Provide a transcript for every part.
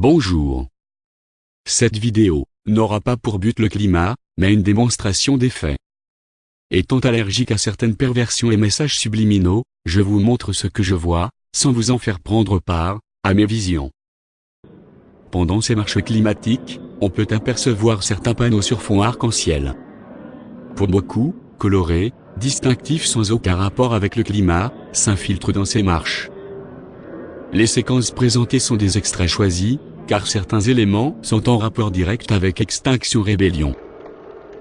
Bonjour. Cette vidéo n'aura pas pour but le climat, mais une démonstration des faits. Étant allergique à certaines perversions et messages subliminaux, je vous montre ce que je vois, sans vous en faire prendre part, à mes visions. Pendant ces marches climatiques, on peut apercevoir certains panneaux sur fond arc-en-ciel. Pour beaucoup, colorés, distinctifs sans aucun rapport avec le climat, s'infiltrent dans ces marches. Les séquences présentées sont des extraits choisis, car certains éléments sont en rapport direct avec Extinction Rébellion.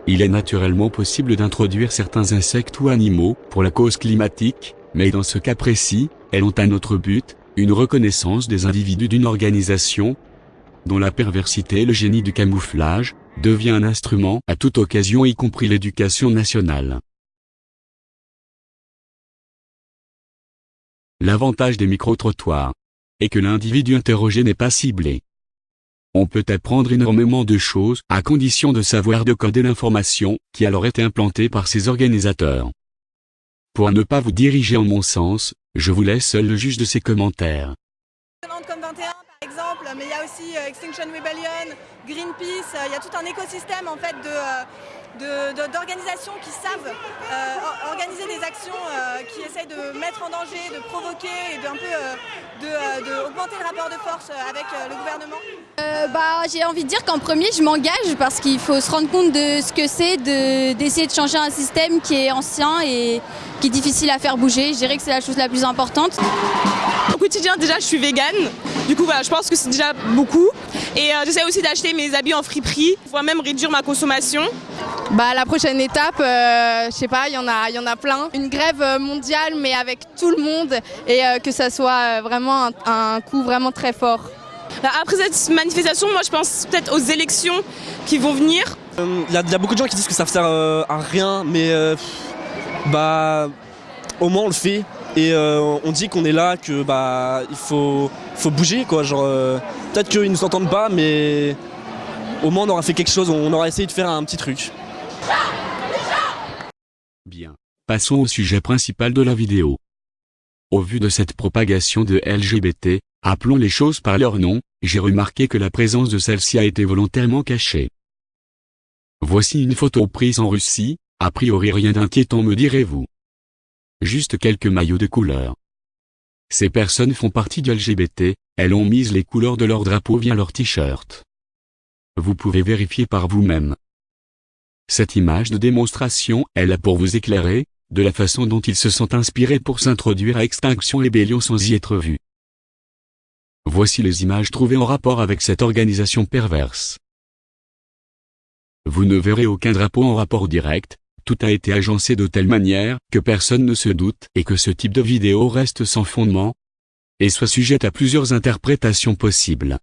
Il est naturellement possible d'introduire certains insectes ou animaux pour la cause climatique, mais dans ce cas précis, elles ont un autre but, une reconnaissance des individus d'une organisation, dont la perversité et le génie du camouflage devient un instrument à toute occasion, y compris l'éducation nationale. L'avantage des micro-trottoirs est que l'individu interrogé n'est pas ciblé. On peut apprendre énormément de choses à condition de savoir décoder l'information qui a alors été implantée par ses organisateurs. Pour ne pas vous diriger en mon sens, je vous laisse seul le juge de ces commentaires. Comme 21 par exemple, mais il y a aussi Extinction Rebellion, Greenpeace, il y a tout un écosystème en fait d'organisations qui savent organiser des actions qui essayent de mettre en danger, de provoquer et d'augmenter le rapport de force avec le gouvernement. J'ai envie de dire qu'en premier je m'engage parce qu'il faut se rendre compte de ce que c'est d'essayer de changer un système qui est ancien et qui est difficile à faire bouger. Je dirais que c'est la chose la plus importante. Au quotidien déjà je suis végane, du coup voilà, je pense que c'est déjà beaucoup. Et j'essaie aussi d'acheter mes habits en friperie, voire même réduire ma consommation. La prochaine étape, je sais pas, il y en a plein. Une grève mondiale mais avec tout le monde et que ça soit vraiment un coup vraiment très fort. Après cette manifestation, moi je pense peut-être aux élections qui vont venir. Il y a beaucoup de gens qui disent que ça sert à rien, mais au moins on le fait. Et on dit qu'on est là, que il faut bouger quoi. Peut-être qu'ils ne s'entendent pas, mais au moins on aura fait quelque chose, on aura essayé de faire un petit truc. Bien, passons au sujet principal de la vidéo. Au vu de cette propagation de LGBT, appelons les choses par leur nom, j'ai remarqué que la présence de celle-ci a été volontairement cachée. Voici une photo prise en Russie, a priori rien d'inquiétant me direz-vous. Juste quelques maillots de couleur. Ces personnes font partie du LGBT, elles ont mis les couleurs de leur drapeau via leur t-shirt. Vous pouvez vérifier par vous-même. Cette image de démonstration est là pour vous éclairer, de la façon dont ils se sont inspirés pour s'introduire à Extinction Rébellion sans y être vus. Voici les images trouvées en rapport avec cette organisation perverse. Vous ne verrez aucun drapeau en rapport direct, tout a été agencé de telle manière que personne ne se doute et que ce type de vidéo reste sans fondement et soit sujette à plusieurs interprétations possibles.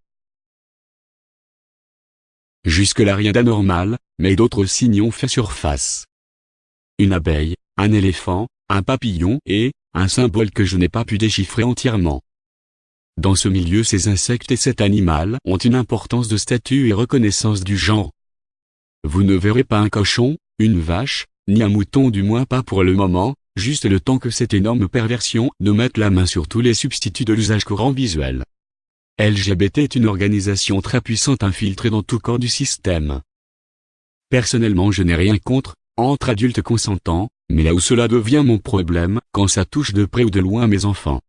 Jusque-là rien d'anormal, mais d'autres signes ont fait surface. Une abeille, un éléphant, un papillon et un symbole que je n'ai pas pu déchiffrer entièrement. Dans ce milieu, ces insectes et cet animal ont une importance de statut et reconnaissance du genre. Vous ne verrez pas un cochon, une vache, ni un mouton, du moins pas pour le moment, juste le temps que cette énorme perversion ne mette la main sur tous les substituts de l'usage courant visuel. LGBT est une organisation très puissante infiltrée dans tout corps du système. Personnellement je n'ai rien contre, entre adultes consentants, mais là où cela devient mon problème, quand ça touche de près ou de loin mes enfants.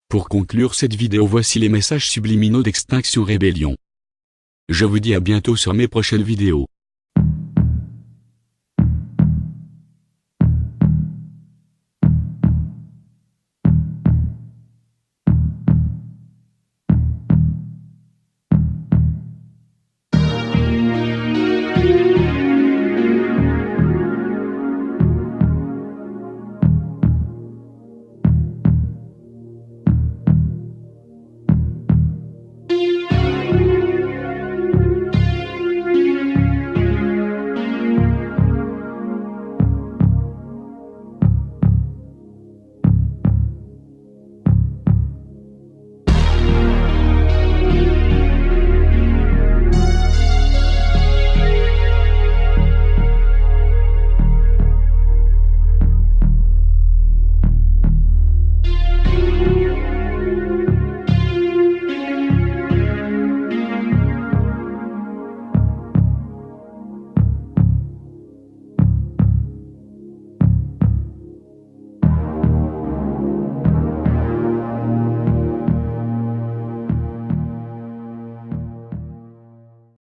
Pour conclure cette vidéo, voici les messages subliminaux d'Extinction Rébellion. Je vous dis à bientôt sur mes prochaines vidéos.